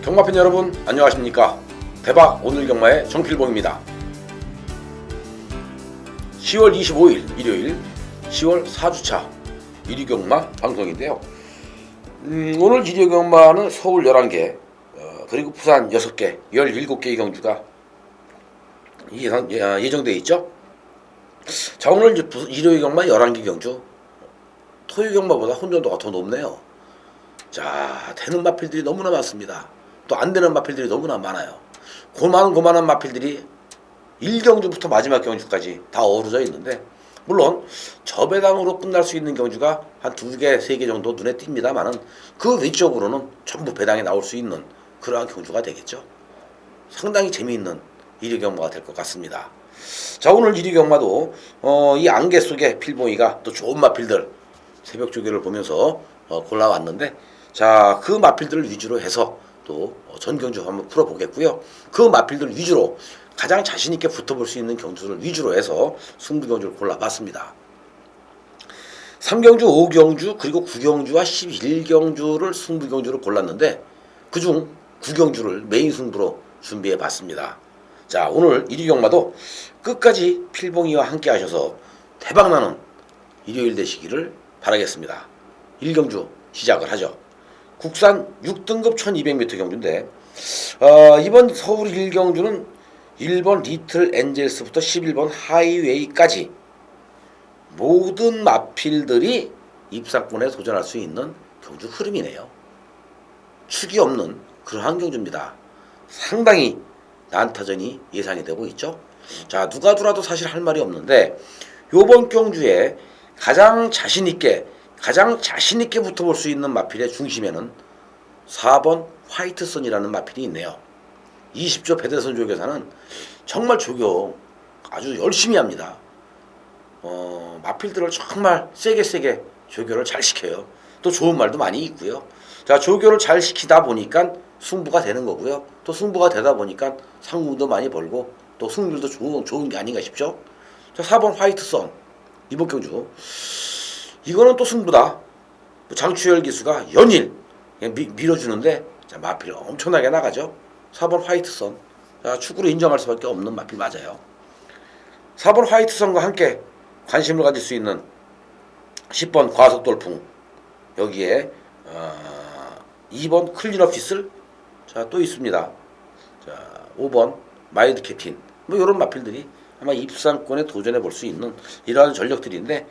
경마팬 여러분 안녕하십니까. 대박 오늘 경마의 정필봉입니다. 10월 25일 일요일 10월 4주차 1위 경마 방송인데요. 오늘 1위 경마는 서울 11개 그리고 부산 6개 17개의 경주가 예정되어 있죠. 자, 오늘 이제 일요일 경마 11개 경주, 토요일 경마보다 혼전도가 더 높네요. 자, 되는 마필들이 너무나 많습니다. 또 안 되는 마필들이 너무나 많아요. 고만한 마필들이 1경주부터 마지막 경주까지 다 어우러져 있는데, 물론 저배당으로 끝날 수 있는 경주가 한 2개, 3개 정도 눈에 띕니다만은 그 위쪽으로는 전부 배당에 나올 수 있는 그러한 경주가 되겠죠. 상당히 재미있는 1위 경마가 될 것 같습니다. 자, 오늘 1위 경마도 이 안개 속에 필봉이가 또 좋은 마필들 새벽 조교를 보면서 골라왔는데, 자, 그 마필들을 위주로 해서 또 전경주 한번 풀어보겠고요. 그 마필들 위주로 가장 자신있게 붙어볼 수 있는 경주를 위주로 해서 승부경주를 골라봤습니다. 3경주, 5경주, 그리고 9경주와 11경주를 승부경주로 골랐는데, 그중 9경주를 메인 승부로 준비해봤습니다. 자, 오늘 1위 경마도 끝까지 필봉이와 함께 하셔서 대박나는 일요일 되시기를 바라겠습니다. 1경주 시작을 하죠. 국산 6등급 1200m 경주인데, 이번 서울 1경주는 1번 리틀 엔젤스부터 11번 하이웨이까지 모든 마필들이 입상권에 도전할 수 있는 경주 흐름이네요. 축이 없는 그러한 경주입니다. 상당히 난타전이 예상이 되고 있죠. 자, 누가 들어도 사실 할 말이 없는데, 요번 경주에 가장 자신있게 붙어볼 수 있는 마필의 중심에는 4번 화이트선이라는 마필이 있네요. 20조 배대선 조교사는 정말 조교 아주 열심히 합니다. 마필들을 정말 세게 조교를 잘 시켜요. 또 좋은 말도 많이 있고요. 자, 조교를 잘 시키다 보니까 승부가 되는 거고요. 또 승부가 되다 보니까 상금도 많이 벌고 또 승률도 좋은 게 아닌가 싶죠. 자, 4번 화이트선 이번 경주, 이거는 또 승부다. 장추열 기수가 연일 밀어주는데, 자, 마필 엄청나게 나가죠. 4번 화이트선, 자, 축구로 인정할 수밖에 없는 마필 맞아요. 4번 화이트선과 함께 관심을 가질 수 있는 10번 과속돌풍, 여기에 2번 클린업 휘슬, 자, 또 있습니다. 자, 5번 마이드 캡틴, 뭐 이런 마필들이 아마 입상권에 도전해 볼 수 있는 이러한 전력들인데,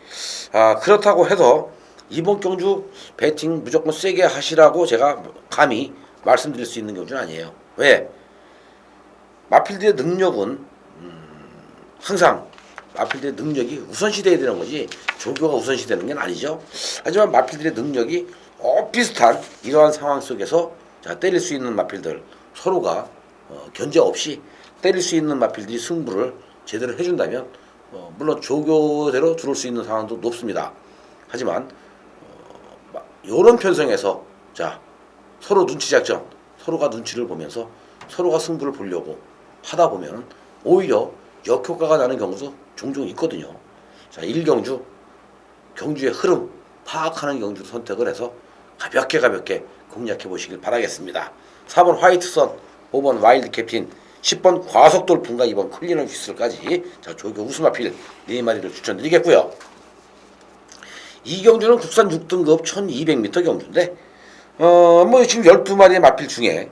그렇다고 해서 이번 경주 배팅 무조건 세게 하시라고 제가 감히 말씀드릴 수 있는 경주는 아니에요. 왜? 마필들의 능력은 항상 마필들의 능력이 우선시돼야 되는 거지 조교가 우선시되는 게 아니죠. 하지만 마필들의 능력이 비슷한 이러한 상황 속에서, 자, 때릴 수 있는 마필들 서로가 견제 없이 때릴 수 있는 마필들이 승부를 제대로 해준다면 물론 조교대로 들어올 수 있는 상황도 높습니다. 하지만 이런 편성에서, 자, 서로 눈치 작전, 서로가 눈치를 보면서 서로가 승부를 보려고 하다 보면 오히려 역효과가 나는 경우도 종종 있거든요. 자, 1경주 경주의 흐름 파악하는 경주 선택을 해서 가볍게 공략해 보시길 바라겠습니다. 4번 화이트선, 5번 와일드 캡틴, 10번 과속돌풍과 2번 클리너 휘슬까지, 자, 조교 우수마필 4마리를 추천드리겠고요. 이 경주는 국산 6등급 1200m 경주인데, 지금 12마리의 마필 중에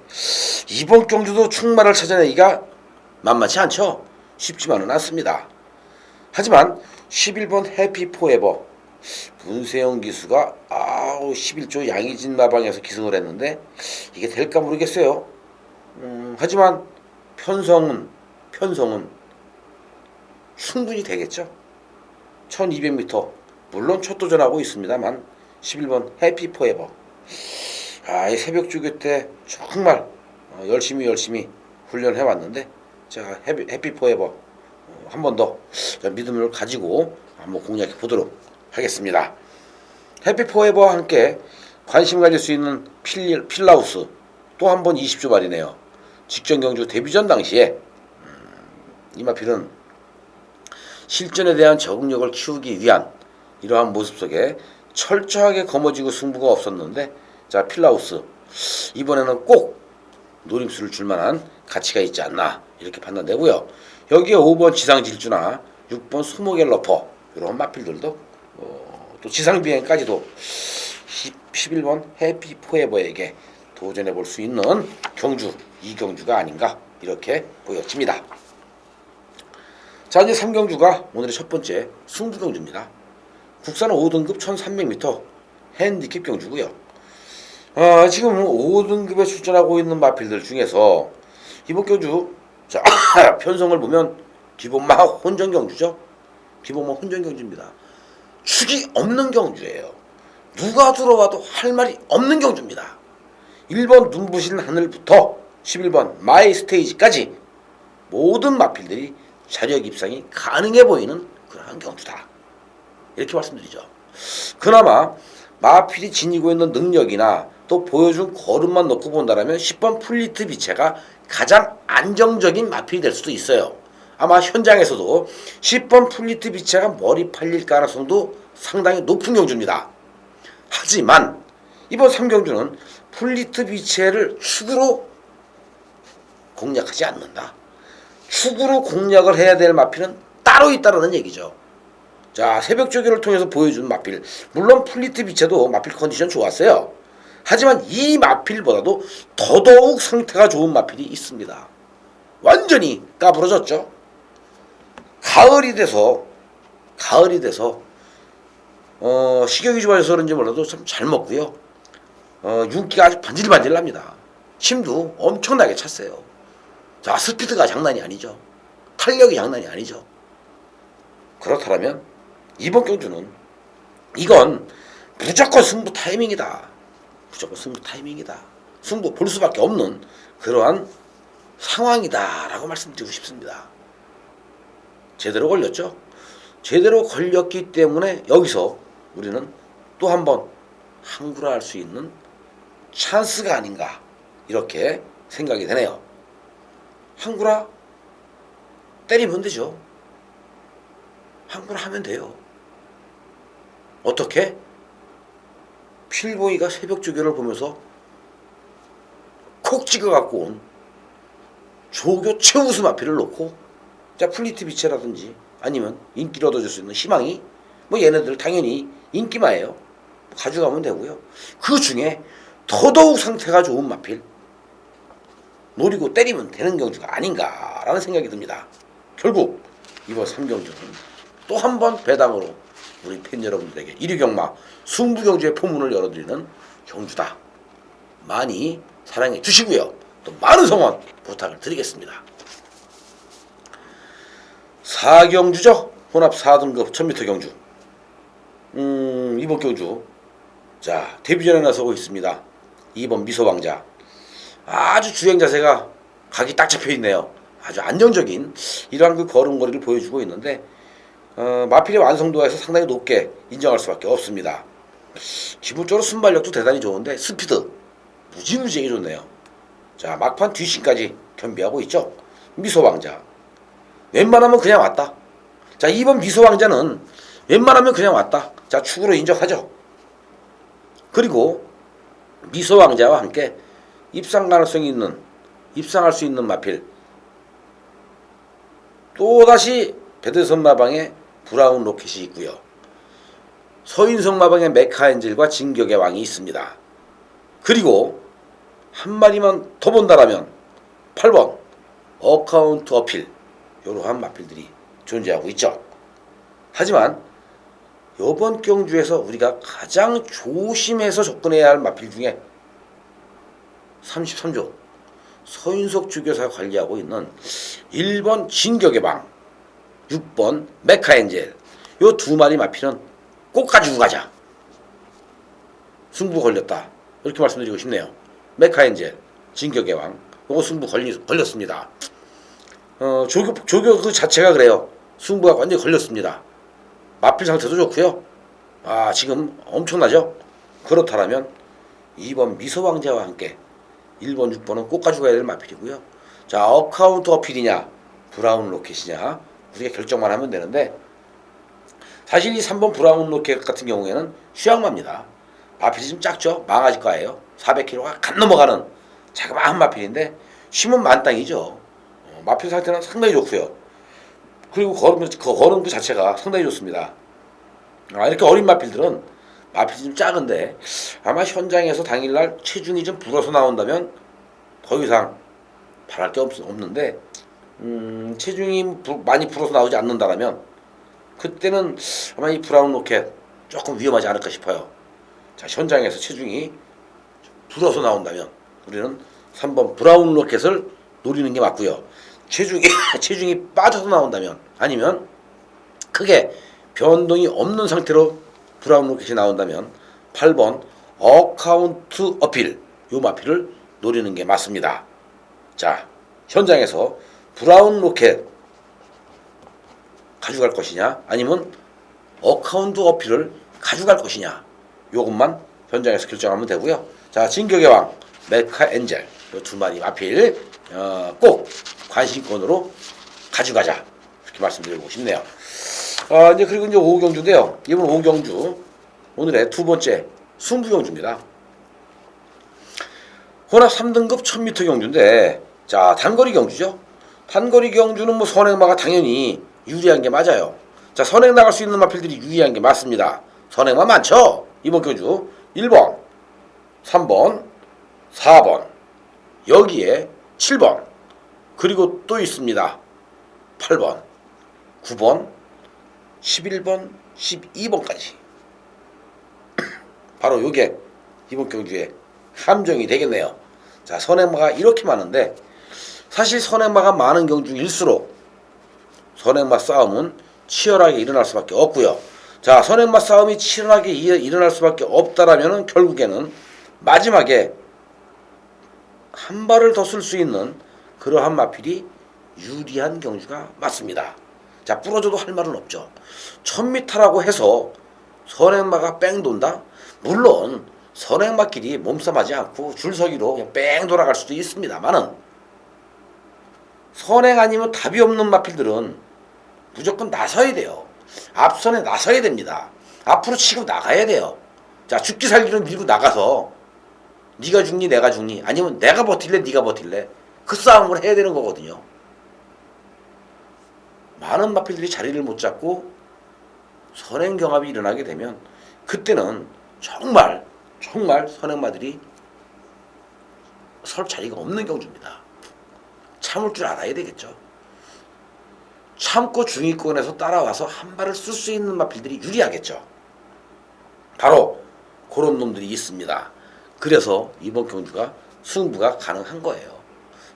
이번 경주도 충마를 찾아내기가 만만치 않죠. 쉽지만은 않습니다. 하지만 11번 해피 포에버, 문세영 기수가 11조 양의진 마방에서 기승을 했는데 이게 될까 모르겠어요. 하지만 편성은 충분히 되겠죠. 1200m 물론 첫 도전하고 있습니다만 11번 해피 포에버, 이 새벽 조교 때 정말 열심히 훈련해 왔는데, 자, 해피 포에버 한 번 더 믿음을 가지고 한번 공략해 보도록 하겠습니다. 해피 포에버와 함께 관심 가질 수 있는 필라우스 또 한 번 20조 말이네요. 직전 경주 데뷔전 당시에 이 마필은 실전에 대한 적응력을 키우기 위한 이러한 모습 속에 철저하게 거머쥐고 승부가 없었는데, 자, 필라우스 이번에는 꼭 노림수를 줄 만한 가치가 있지 않나 이렇게 판단되고요. 여기에 5번 지상질주나 6번 소모갤러퍼 이런 마필들도 또 지상비행까지도 11번 해피포에버에게 도전해 볼 수 있는 경주, 이 경주가 아닌가 이렇게 보여집니다. 자, 이제 3경주가 오늘의 첫 번째 승부경주입니다. 국산 5등급 1300m 핸디캡 경주고요. 지금 5등급에 출전하고 있는 마필들 중에서 이번 경주 자, 편성을 보면 기본마 혼전 경주죠. 기본마 혼전 경주입니다. 축이 없는 경주예요. 누가 들어와도 할 말이 없는 경주입니다. 1번 눈부신 하늘부터 11번 마이 스테이지까지 모든 마필들이 자력 입상이 가능해 보이는 그러한 경주다. 이렇게 말씀드리죠. 그나마 마필이 지니고 있는 능력이나 또 보여준 걸음만 놓고 본다면 10번 플리트 비체가 가장 안정적인 마필이 될 수도 있어요. 아마 현장에서도 10번 플리트 비체가 머리 팔릴 가능성도 상당히 높은 경주입니다. 하지만 이번 3경주는 플리트 비체를 축으로 공략하지 않는다. 축으로 공략을 해야 될 마필은 따로 있다는 얘기죠. 자, 새벽 조교를 통해서 보여준 마필, 물론 플리트 비체도 마필 컨디션 좋았어요. 하지만 이 마필보다도 더더욱 상태가 좋은 마필이 있습니다. 완전히 까부러졌죠. 가을이 돼서 식욕이 좋아져서 그런지 몰라도 참 잘 먹고요. 윤기가 아주 반질반질납니다. 침도 엄청나게 찼어요. 자, 스피드가 장난이 아니죠. 탄력이 장난이 아니죠. 그렇다면 이번 경주는 이건 무조건 승부 타이밍이다. 무조건 승부 타이밍이다. 승부 볼 수밖에 없는 그러한 상황이다 라고 말씀드리고 싶습니다. 제대로 걸렸죠. 제대로 걸렸기 때문에 여기서 우리는 또 한 번 항구라할 수 있는 찬스가 아닌가 이렇게 생각이 되네요. 항구라 때리면 되죠. 항구라 하면 돼요. 어떻게? 필보이가 새벽 조교를 보면서 콕 찍어갖고 온 조교 최우수 마필을 놓고 자, 플리트 비체라든지 아니면 인기를 얻어줄 수 있는 희망이 뭐 얘네들 당연히 인기마예요. 가져가면 되고요. 그 중에 더더욱 상태가 좋은 마필 노리고 때리면 되는 경주가 아닌가라는 생각이 듭니다. 결국 이번 3경주는 또 한 번 배당으로 우리 팬 여러분들에게 1위 경마 승부경주의 포문을 열어드리는 경주다. 많이 사랑해 주시고요. 또 많은 성원 부탁을 드리겠습니다. 4경주죠. 혼합 4등급 1000m 경주. 이번 경주 자, 데뷔전에 나서고 있습니다. 2번 미소왕자. 아주 주행 자세가 각이 딱 잡혀있네요. 아주 안정적인 이러한 그 걸음걸이를 보여주고 있는데 마필의 완성도에서 상당히 높게 인정할 수밖에 없습니다. 기본적으로 순발력도 대단히 좋은데 스피드 무지무지하게 좋네요. 자, 막판 뒷심까지 겸비하고 있죠. 미소왕자 웬만하면 그냥 왔다. 자, 2번 미소왕자는 웬만하면 그냥 왔다. 자, 축으로 인정하죠. 그리고 미소왕자와 함께 입상 가능성이 있는 입상할 수 있는 마필 또다시 배드선 마방의 브라운 로켓이 있고요. 서인성 마방의 메카엔젤과 진격의 왕이 있습니다. 그리고 한 마리만 더 본다라면 8번 어카운트 어필 이러한 마필들이 존재하고 있죠. 하지만 이번 경주에서 우리가 가장 조심해서 접근해야 할 마필 중에 33조 서인석 주교사가 관리하고 있는 1번 진격의 방 6번 메카엔젤 요 두 마리 마필은 꼭 가지고 가자. 승부 걸렸다 이렇게 말씀드리고 싶네요. 메카엔젤 진격의 왕 요거 승부 걸렸습니다. 조교 그 자체가 그래요. 승부가 완전히 걸렸습니다. 마필 상태도 좋고요. 아, 지금 엄청나죠. 그렇다면 2번 미소왕자와 함께 1번 6번은 꼭 가져가야 될 마필이고요. 자, 어카운트 어필이냐 브라운 로켓이냐 우리가 결정만 하면 되는데 사실 이 3번 브라운 로켓 같은 경우에는 휴양마입니다. 마필이 좀 작죠. 망아지과예요. 400kg가 간 넘어가는 자그마한 마필인데 힘은 만땅이죠. 마필 상태는 상당히 좋고요. 그리고 거는 그 자체가 상당히 좋습니다. 이렇게 어린 마필들은 마필이 좀 작은데 아마 현장에서 당일날 체중이 좀 불어서 나온다면 더 이상 바랄 게 없는데 체중이 많이 불어서 나오지 않는다면 그때는 아마 이 브라운 로켓 조금 위험하지 않을까 싶어요. 자, 현장에서 체중이 불어서 나온다면 우리는 3번 브라운 로켓을 노리는 게 맞고요. 체중이 빠져서 나온다면 아니면 크게 변동이 없는 상태로 브라운 로켓이 나온다면 8번 어카운트 어필 요 마필을 노리는 게 맞습니다. 자, 현장에서 브라운 로켓 가져갈 것이냐 아니면 어카운트 어필을 가져갈 것이냐 요것만 현장에서 결정하면 되고요. 자, 진격의 왕 메카 엔젤 요 두 마리 마필 꼭 관심권으로 가져가자 이렇게 말씀드리고 싶네요. 이제 그리고 이제 5경주인데요. 이번 5경주 오늘의 두 번째 승부경주입니다. 혼합 3등급 1000m 경주인데 자, 단거리 경주죠. 단거리 경주는 뭐 선행마가 당연히 유리한 게 맞아요. 자, 선행 나갈 수 있는 마필들이 유리한 게 맞습니다. 선행마 많죠. 이번 경주 1번, 3번, 4번, 여기에 7번, 그리고 또 있습니다. 8번, 9번, 11번, 12번까지. 바로 요게 이번 경주에 함정이 되겠네요. 자, 선행마가 이렇게 많은데 사실 선행마가 많은 경주일수록 선행마 싸움은 치열하게 일어날 수밖에 없고요. 자, 선행마 싸움이 치열하게 일어날 수밖에 없다라면 결국에는 마지막에 한 발을 더 쓸 수 있는 그러한 마필이 유리한 경주가 맞습니다. 자, 부러져도 할 말은 없죠. 1000m라고 해서 선행마가 뺑 돈다? 물론 선행마끼리 몸싸움하지 않고 줄서기로 그냥 뺑 돌아갈 수도 있습니다만은 선행 아니면 답이 없는 마필들은 무조건 나서야 돼요. 앞선에 나서야 됩니다. 앞으로 치고 나가야 돼요. 자, 죽기 살기를 밀고 나가서 네가 죽니 내가 죽니 아니면 내가 버틸래 네가 버틸래 그 싸움을 해야 되는 거거든요. 많은 마필들이 자리를 못 잡고 선행 경합이 일어나게 되면 그때는 정말 선행마들이 설 자리가 없는 경주입니다. 참을 줄 알아야 되겠죠. 참고 중위권에서 따라와서 한 발을 쓸 수 있는 마필들이 유리하겠죠. 바로 그런 놈들이 있습니다. 그래서 이번 경주가 승부가 가능한 거예요.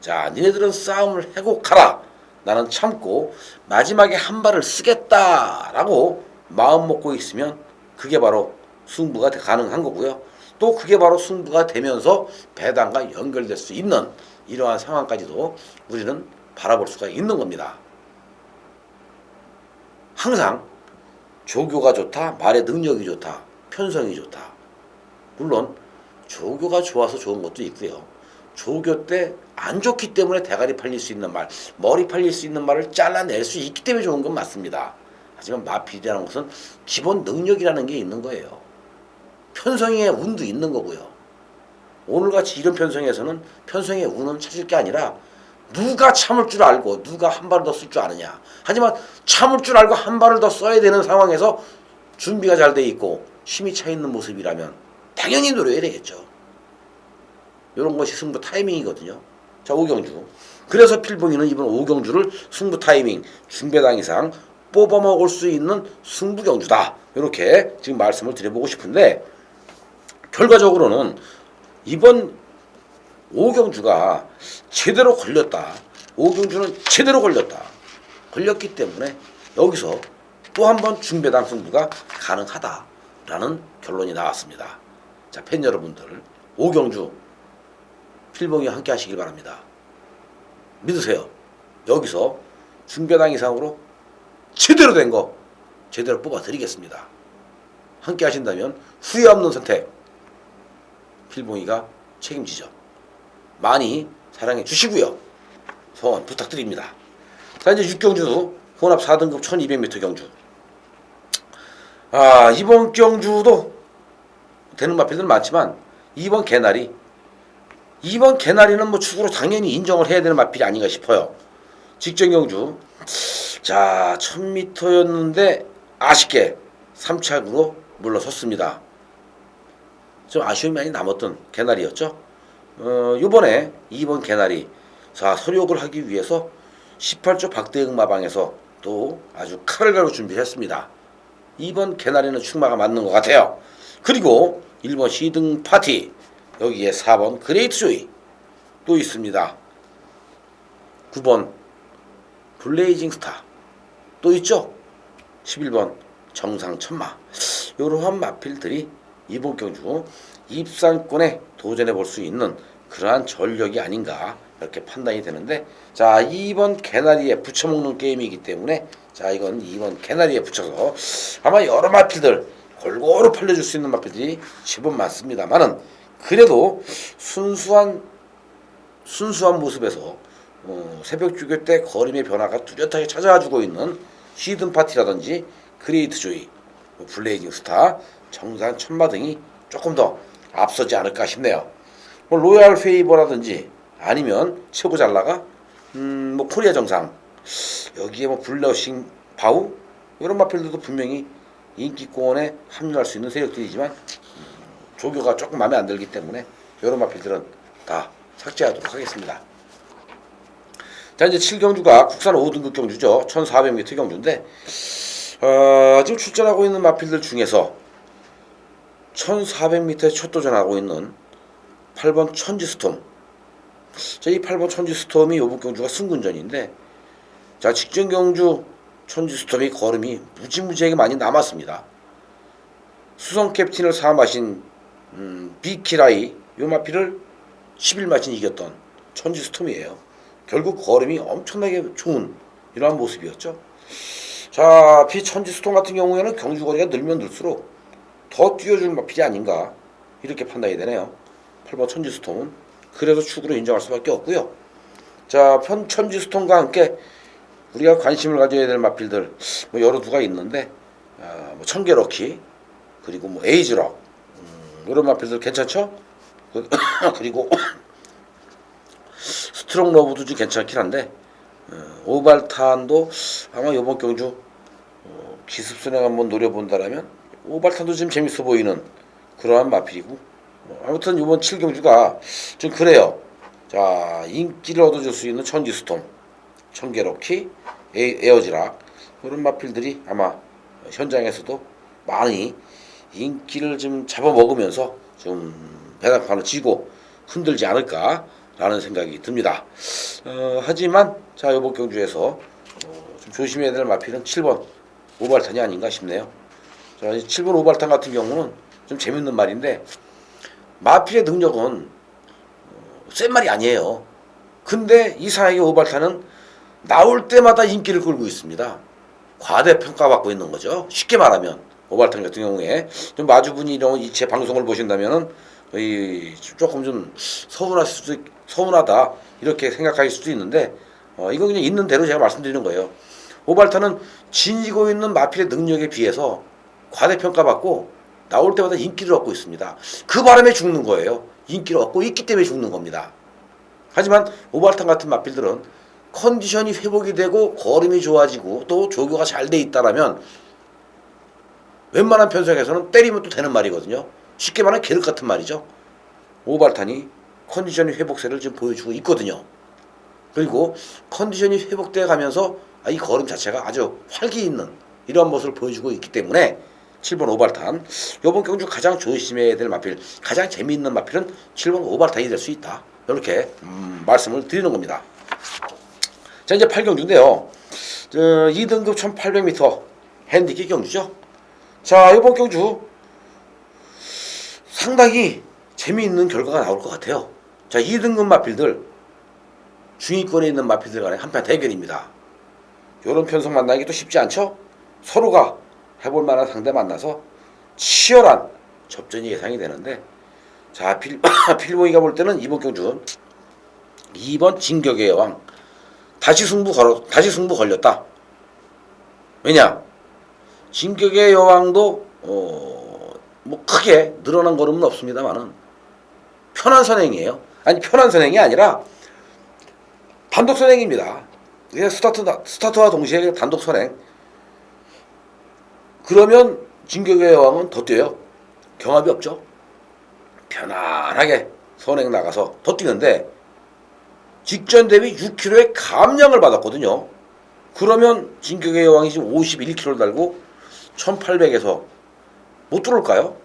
자, 니네들은 싸움을 해고가라. 나는 참고 마지막에 한 발을 쓰겠다라고 마음 먹고 있으면 그게 바로 승부가 가능한 거고요. 또 그게 바로 승부가 되면서 배당과 연결될 수 있는 이러한 상황까지도 우리는 바라볼 수가 있는 겁니다. 항상 조교가 좋다, 말의 능력이 좋다, 편성이 좋다. 물론 조교가 좋아서 좋은 것도 있고요. 조교 때 안 좋기 때문에 대가리 팔릴 수 있는 말, 머리 팔릴 수 있는 말을 잘라낼 수 있기 때문에 좋은 건 맞습니다. 하지만 마필이라는 것은 기본 능력이라는 게 있는 거예요. 편성의 운도 있는 거고요. 오늘같이 이런 편성에서는 편성의 운은 찾을 게 아니라 누가 참을 줄 알고 누가 한 발을 더 쓸 줄 아느냐. 하지만 참을 줄 알고 한 발을 더 써야 되는 상황에서 준비가 잘 돼 있고 힘이 차 있는 모습이라면 당연히 노려야 되겠죠. 이런 것이 승부 타이밍이거든요. 자, 5경주. 그래서 필봉이는 이번 5경주를 승부 타이밍, 중배당 이상 뽑아 먹을 수 있는 승부 경주다. 이렇게 지금 말씀을 드려보고 싶은데 결과적으로는 이번 5경주가 제대로 걸렸다. 5경주는 제대로 걸렸다. 걸렸기 때문에 여기서 또 한 번 중배당 승부가 가능하다라는 결론이 나왔습니다. 자, 팬 여러분들 5경주 필봉이와 함께 하시길 바랍니다. 믿으세요. 여기서 중배당 이상으로 제대로 된 거 제대로 뽑아 드리겠습니다. 함께 하신다면 후회 없는 선택 필봉이가 책임지죠. 많이 사랑해 주시고요. 소원 부탁드립니다. 자, 이제 6경주 혼합 4등급 1200m 경주. 이번 경주도 되는 마필들 많지만 이번 개날이 이번 개나리는 뭐 축으로 당연히 인정을 해야 되는 마필이 아닌가 싶어요. 직전 경주. 자, 1000m였는데 아쉽게 3착으로 물러섰습니다. 좀 아쉬움이 많이 남았던 개나리였죠. 요번에 2번 개나리. 자, 설욕을 하기 위해서 18조 박대응 마방에서 또 아주 칼을 갈고 준비했습니다. 2번 개나리는 축마가 맞는 것 같아요. 그리고 1번 시등 파티. 여기에 4번 그레이트 조이 또 있습니다. 9번 블레이징 스타 또 있죠. 11번 정상천마. 이러한 마필들이 이번 경주 입상권에 도전해 볼 수 있는 그러한 전력이 아닌가 이렇게 판단이 되는데, 자, 2번 개나리에 붙여먹는 게임이기 때문에 자, 이건 2번 개나리에 붙여서 아마 여러 마필들 골고루 팔려줄 수 있는 마필들이 제법 많습니다만은, 그래도 순수한 모습에서 새벽 주교 때 거림의 변화가 뚜렷하게 찾아와주고 있는 시든 파티라든지 그레이트 조이, 블레이징 스타, 정상 천마 등이 조금 더 앞서지 않을까 싶네요. 뭐 로얄 페이버라든지 아니면 최고 잘 나가 뭐 코리아 정상, 여기에 뭐 블러싱 바우 이런 마필들도 분명히 인기권에 합류할 수 있는 세력들이지만 조교가 조금 마음에 안 들기 때문에 이런 마필들은 다 삭제하도록 하겠습니다. 자, 이제 7경주가 국산 5등급 경주죠. 1400m 경주인데 지금 출전하고 있는 마필들 중에서 1400m에 첫 도전하고 있는 8번 천지스톰. 자, 이 8번 천지스톰이 이번 경주가 승군전인데, 자, 직전 경주 천지스톰이 걸음이 무지무지하게 많이 남았습니다. 수성 캡틴을 사마신 비키라이 요 마필을 11마신 이겼던 천지스톰이에요. 결국 걸음이 엄청나게 좋은 이러한 모습이었죠. 자, 비천지스톰 같은 경우에는 경주거리가 늘면 늘수록 더 뛰어줄 마필이 아닌가 이렇게 판단이 되네요. 8번 천지스톰은 그래서 축으로 인정할 수밖에 없고요. 자, 천지스톰과 함께 우리가 관심을 가져야 될 마필들 뭐 여러 두가 있는데, 뭐 청계럭키 그리고 뭐 에이즈럭 이런 마필들 괜찮죠? 그리고 스트롱 러브도 좀 괜찮긴 한데, 오발탄도 아마 이번 경주 기습선행 한번 노려본다라면 오발탄도 좀 재밌어 보이는 그러한 마필이고, 아무튼 이번 7경주가 좀 그래요. 자, 인기를 얻어줄 수 있는 천지스톰, 청계럭키, 에어지락 이런 마필들이 아마 현장에서도 많이 인기를 좀 잡아먹으면서 좀 배당판을 쥐고 흔들지 않을까라는 생각이 듭니다. 하지만 자, 이번 경주에서 좀 조심해야 될 마필은 7번 오발탄이 아닌가 싶네요. 자, 7번 오발탄 같은 경우는 좀 재밌는 말인데, 마필의 능력은 센 말이 아니에요. 근데 이상하게 오발탄은 나올 때마다 인기를 끌고 있습니다. 과대평가받고 있는 거죠. 쉽게 말하면 오발탄 같은 경우에 좀 마주분이 이런 제 방송을 보신다면은 조금 좀 서운하다 이렇게 생각하실 수도 있는데, 이거 그냥 있는 대로 제가 말씀드리는 거예요. 오발탄은 지니고 있는 마필의 능력에 비해서 과대평가받고 나올 때마다 인기를 얻고 있습니다. 그 바람에 죽는 거예요. 인기를 얻고 있기 때문에 죽는 겁니다. 하지만 오발탄 같은 마필들은 컨디션이 회복이 되고 걸음이 좋아지고 또 조교가 잘 돼 있다라면 웬만한 편성에서는 때리면 또 되는 말이거든요. 쉽게 말하면 계륵 같은 말이죠. 오발탄이 컨디션이 회복세를 지금 보여주고 있거든요. 그리고 컨디션이 회복돼 가면서 이 걸음 자체가 아주 활기 있는 이러한 모습을 보여주고 있기 때문에 7번 오발탄, 이번 경주 가장 조심해야 될 마필, 가장 재미있는 마필은 7번 오발탄이 될 수 있다. 이렇게 말씀을 드리는 겁니다. 자, 이제 8경주인데요. 2등급 1800m 핸디캡 경주죠. 자, 이번 경주 상당히 재미있는 결과가 나올 것 같아요. 자, 2등급 마필들, 중위권에 있는 마필들 간의 한판 대결입니다. 이런 편성 만나기도 쉽지 않죠? 서로가 해볼 만한 상대 만나서 치열한 접전이 예상이 되는데, 자, 필모이가 볼 때는 이번 경주 2번 진격의 여왕 다시 승부 걸렸다. 왜냐? 진격의 여왕도 뭐 크게 늘어난 걸음은 없습니다만은 편한 선행이에요. 아니 편한 선행이 아니라 단독 선행입니다. 그냥 스타트와 동시에 단독 선행. 그러면 진격의 여왕은 더 뛰어요. 경합이 없죠. 편안하게 선행 나가서 더 뛰는데 직전 대비 6kg의 감량을 받았거든요. 그러면 진격의 여왕이 지금 51kg를 달고 1800에서 못 들어올까요?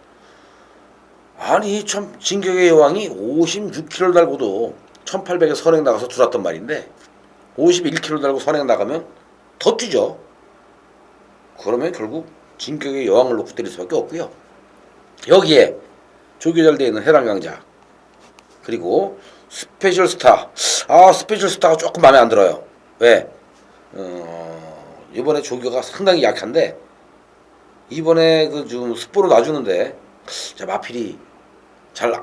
아니 참 진격의 여왕이 56kg를 달고도 1800에 선행 나가서 들어왔단 말인데 51kg 달고 선행 나가면 더 뛰죠. 그러면 결국 진격의 여왕을 놓고 때릴 수밖에 없고요. 여기에 조교절 되어 있는 해당 강자 그리고 스페셜 스타. 스페셜 스타가 조금 마음에 안 들어요. 왜? 이번에 조교가 상당히 약한데 이번에 그 좀 스포로 놔주는데 마필이 잘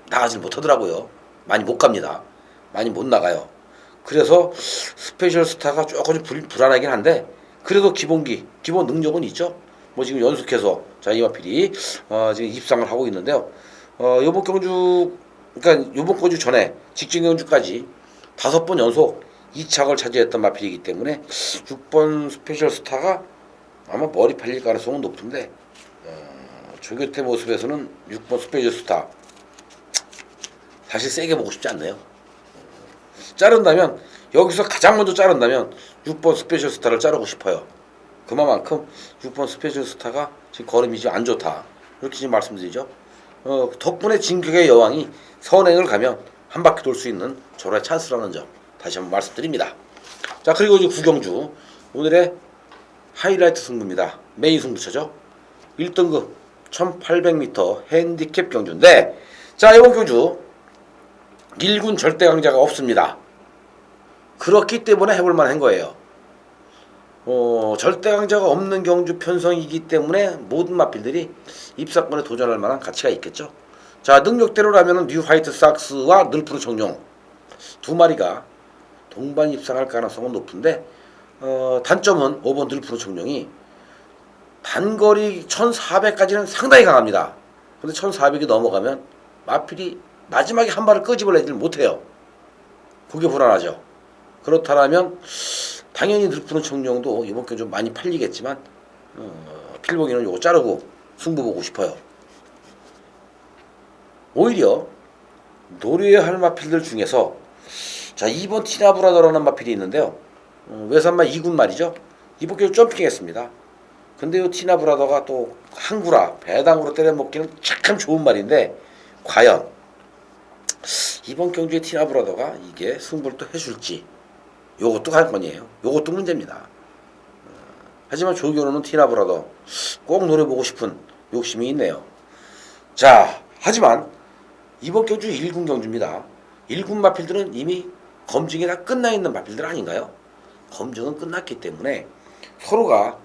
나가질 못하더라고요. 많이 못 갑니다. 많이 못 나가요. 그래서 스페셜 스타가 조금 불안하긴 한데 그래도 기본 능력은 있죠. 뭐 지금 연속해서 이마필이 지금 입상을 하고 있는데요. 요번 경주 그러니까 요번 경주 전에 직전 경주까지 5번 연속 2착을 차지했던 마필이기 때문에 6번 스페셜 스타가 아마 머리 팔릴 가능성은 높은데 조교태 모습에서는 6번 스페셜 스타 사실 세게 보고 싶지 않네요. 자른다면 여기서 가장 먼저 자른다면 6번 스페셜 스타를 자르고 싶어요. 그만큼 6번 스페셜 스타가 지금 걸음이 좀 안 좋다. 이렇게 지금 말씀드리죠. 덕분에 진격의 여왕이 선행을 가면 한 바퀴 돌 수 있는 저의 찬스라는 점 다시 한번 말씀드립니다. 자 그리고 이제 구경주 오늘의 하이라이트 승부입니다. 메인 승부처죠. 1등급 1800m 핸디캡 경주인데 자 이번 경주 1군 절대 강자가 없습니다. 그렇기 때문에 해볼 만한 거예요. 절대 강자가 없는 경주 편성이기 때문에 모든 마필들이 입상권에 도전할 만한 가치가 있겠죠. 자 능력대로라면 뉴 화이트 삭스와 늘프루 청룡 두 마리가 동반 입상할 가능성은 높은데 단점은 5번 늘프루 청룡이 단거리 1400까지는 상당히 강합니다. 근데 1400이 넘어가면 마필이 마지막에 한 발을 끄집어내질 못해요. 그게 불안하죠. 그렇다면 당연히 늘푸른 청룡도 이번 경주 좀 많이 팔리겠지만 필봉이는 요거 자르고 승부 보고 싶어요. 오히려 노려야 할 마필들 중에서 자 2번 티나브라더라는 마필이 있는데요. 외산마 2군 말이죠. 이번 경주 점핑했습니다. 근데 이 티나브라더가 또 항구라 배당으로 때려먹기는 참 좋은 말인데 과연 이번 경주의 티나브라더가 이게 승부를 또 해줄지 요것도 관건이에요. 요것도 문제입니다. 하지만 조교로는 티나브라더 꼭 노려보고 싶은 욕심이 있네요. 자 하지만 이번 경주 1군 경주입니다. 1군 마필들은 이미 검증이 다 끝나 있는 마필들 아닌가요? 검증은 끝났기 때문에 서로가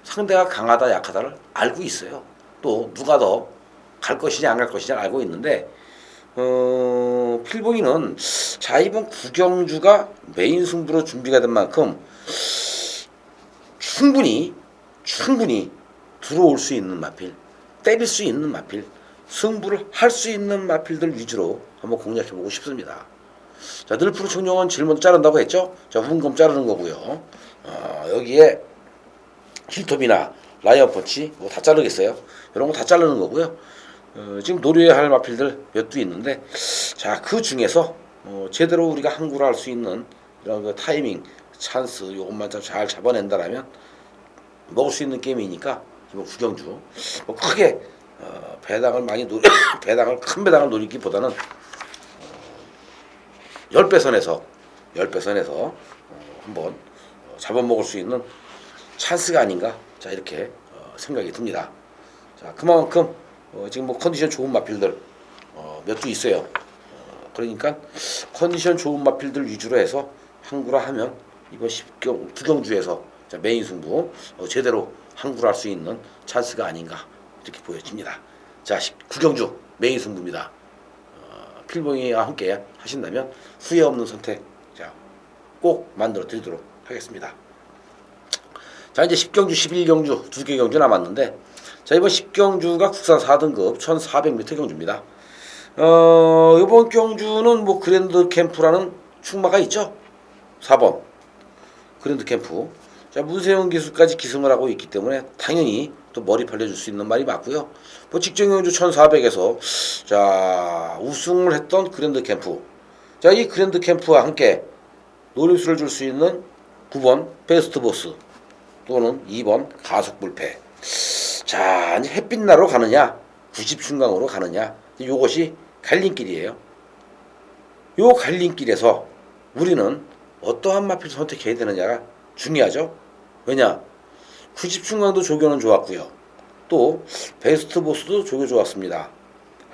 상대가 강하다 약하다를 알고 있어요. 또 누가 더 갈 것이냐 안 갈 것이냐 알고 있는데 필봉이는 자 이번 구경주가 메인 승부로 준비가 된 만큼 충분히 들어올 수 있는 마필, 때릴 수 있는 마필, 승부를 할 수 있는 마필들 위주로 한번 공략해보고 싶습니다. 자 늘프루 청룡은 제일 먼저 자른다고 했죠. 자 후금검 자르는 거고요. 여기에 힐톱이나 라이언 펀치 뭐 다 자르겠어요. 이런 거 다 자르는 거고요. 지금 노려야 할 마필들 몇 두 있는데 자 그 중에서 제대로 우리가 항구를 할 수 있는 이런 그 타이밍 찬스 요것만 잘 잡아낸다라면 먹을 수 있는 게임이니까 이번 구경주 뭐 크게 배당을 많이 큰 배당을 노리기보다는 10배 선에서 한번 잡아먹을 수 있는 찬스가 아닌가 자 이렇게 생각이 듭니다. 자 그만큼 지금 뭐 컨디션 좋은 마필들 몇 두 있어요. 그러니까 컨디션 좋은 마필들 위주로 해서 항구라 하면 이번 구경주에서 자 메인 승부 제대로 항구를 할 수 있는 찬스가 아닌가 이렇게 보여집니다. 자 구경주 메인 승부입니다. 필봉이와 함께 하신다면 후회 없는 선택 꼭 만들어 드리도록 하겠습니다. 자 이제 10경주 11경주 2개 경주 남았는데 자 이번 10경주가 국산 4등급 1400m 경주입니다. 이번 경주는 뭐 그랜드 캠프라는 충마가 있죠. 4번 그랜드 캠프. 자, 문세영 기수까지 기승을 하고 있기 때문에 당연히 또 머리 팔려줄 수 있는 말이 맞고요. 뭐 직전 경주 1400에서 자 우승을 했던 그랜드 캠프. 자, 이 그랜드 캠프와 함께 노림수를 줄 수 있는 9번 베스트 보스 또는 2번 가속불패. 자, 이제 햇빛나로 가느냐 90중강으로 가느냐, 이것이 갈림길이에요. 요 갈림길에서 우리는 어떠한 마필을 선택해야 되느냐가 중요하죠. 왜냐, 90중강도 조교는 좋았고요. 또 베스트 보스도 조교 좋았습니다.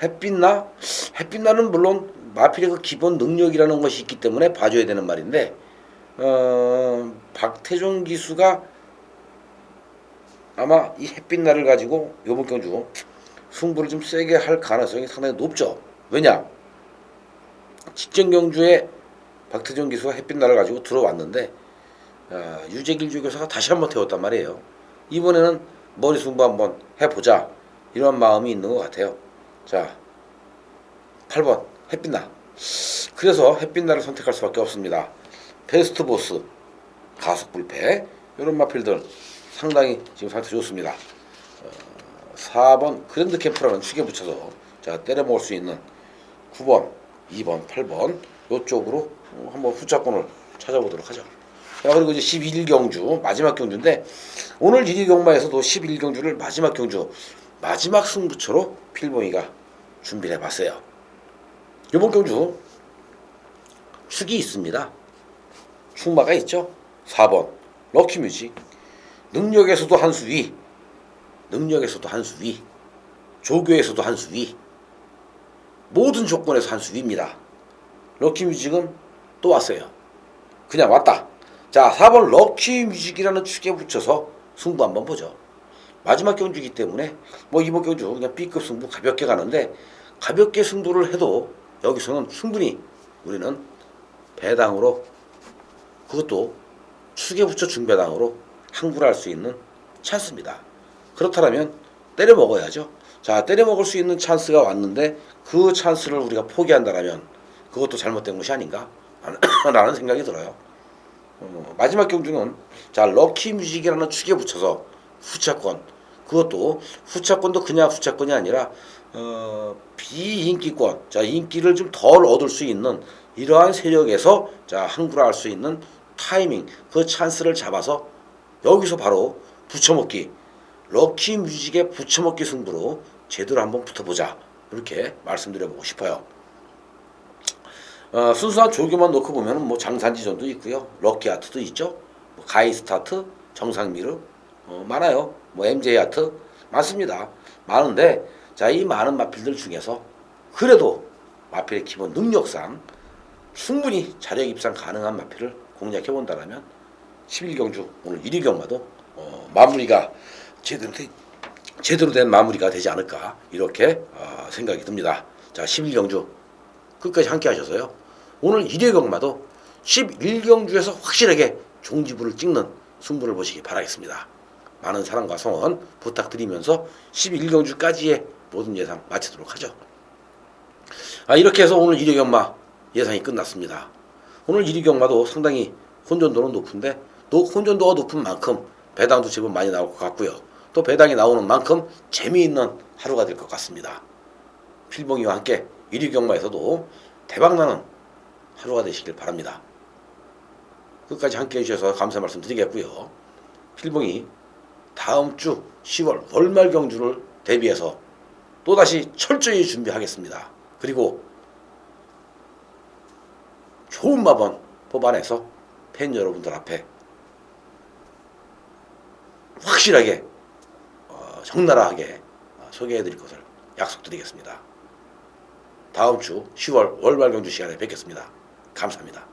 햇빛나는 물론 마필의 그 기본 능력이라는 것이 있기 때문에 봐줘야 되는 말인데, 박태종 기수가 아마 이 햇빛날을 가지고 요번 경주 승부를 좀 세게 할 가능성이 상당히 높죠. 왜냐, 직전 경주에 박태종 기수가 햇빛날을 가지고 들어왔는데 유재길 조교사가 다시 한번 태웠단 말이에요. 이번에는 머리 승부 한번 해보자, 이런 마음이 있는 것 같아요. 자, 8번 햇빛날. 그래서 햇빛날을 선택할 수밖에 없습니다. 베스트 보스, 가속불패, 이런 마필들 상당히 지금 상태 좋습니다. 4번 그랜드 캠프라는 축에 붙여서 자 때려 먹을 수 있는 9번, 2번, 8번 요쪽으로 한번 후차권을 찾아보도록 하죠. 자, 그리고 이제 11경주 마지막 경주인데, 오늘 1위 경마에서도 11경주를 마지막 경주 마지막 승부처로 필봉이가 준비를 해봤어요. 이번 경주 축이 있습니다. 축마가 있죠. 4번 럭키뮤직. 능력에서도 한 수 위, 능력에서도 한 수 위, 조교에서도 한 수 위, 모든 조건에서 한 수 위입니다. 럭키뮤직은 또 왔어요. 그냥 왔다. 자, 4번 럭키뮤직이라는 축에 붙여서 승부 한번 보죠. 마지막 경주이기 때문에 뭐 이번 경주 그냥 B급 승부 가볍게 가는데, 가볍게 승부를 해도 여기서는 충분히 우리는 배당으로, 그것도 축에 붙여 중배당으로 항구를 할 수 있는 찬스입니다. 그렇다면 때려 먹어야죠. 자, 때려 먹을 수 있는 찬스가 왔는데 그 찬스를 우리가 포기한다면 그것도 잘못된 것이 아닌가 라는 생각이 들어요. 마지막 경주는 자 럭키뮤직이라는 축에 붙여서 후차권, 그것도 후차권도 그냥 후차권이 아니라 비인기권, 자 인기를 좀 덜 얻을 수 있는 이러한 세력에서 자 항구를 할 수 있는 타이밍, 그 찬스를 잡아서 여기서 바로 붙여먹기, 럭키뮤직의 붙여먹기 승부로 제대로 한번 붙어보자, 이렇게 말씀드려보고 싶어요. 순수한 조교만 놓고 보면 뭐 장산지전도 있고요, 럭키아트도 있죠, 뭐 가이스타트, 정상미르 많아요. 뭐 MJ아트 많습니다. 많은데 자 이 많은 마필들 중에서 그래도 마필의 기본 능력상 충분히 자력 입상 가능한 마필을 공략해 본다면 11경주 오늘 1위 경마도 마무리가 제대로 된 마무리가 되지 않을까, 이렇게 생각이 듭니다. 자, 11경주 끝까지 함께 하셔서요, 오늘 1위 경마도 11경주에서 확실하게 종지부를 찍는 승부를 보시기 바라겠습니다. 많은 사랑과 성원 부탁드리면서 11경주까지의 모든 예상 마치도록 하죠. 이렇게 해서 오늘 1위 경마 예상이 끝났습니다. 오늘 1위 경마도 상당히 혼전도는 높은데, 또 혼전도가 높은 만큼 배당도 제법 많이 나올 것 같고요. 또 배당이 나오는 만큼 재미있는 하루가 될 것 같습니다. 필봉이와 함께 1위 경마에서도 대박나는 하루가 되시길 바랍니다. 끝까지 함께 해주셔서 감사 말씀 드리겠고요. 필봉이 다음 주 10월 월말 경주를 대비해서 또다시 철저히 준비하겠습니다. 그리고 좋은 마번 뽑아내서 팬 여러분들 앞에 확실하게 적나라하게 소개해드릴 것을 약속드리겠습니다. 다음 주 10월 월말 경주 시간에 뵙겠습니다. 감사합니다.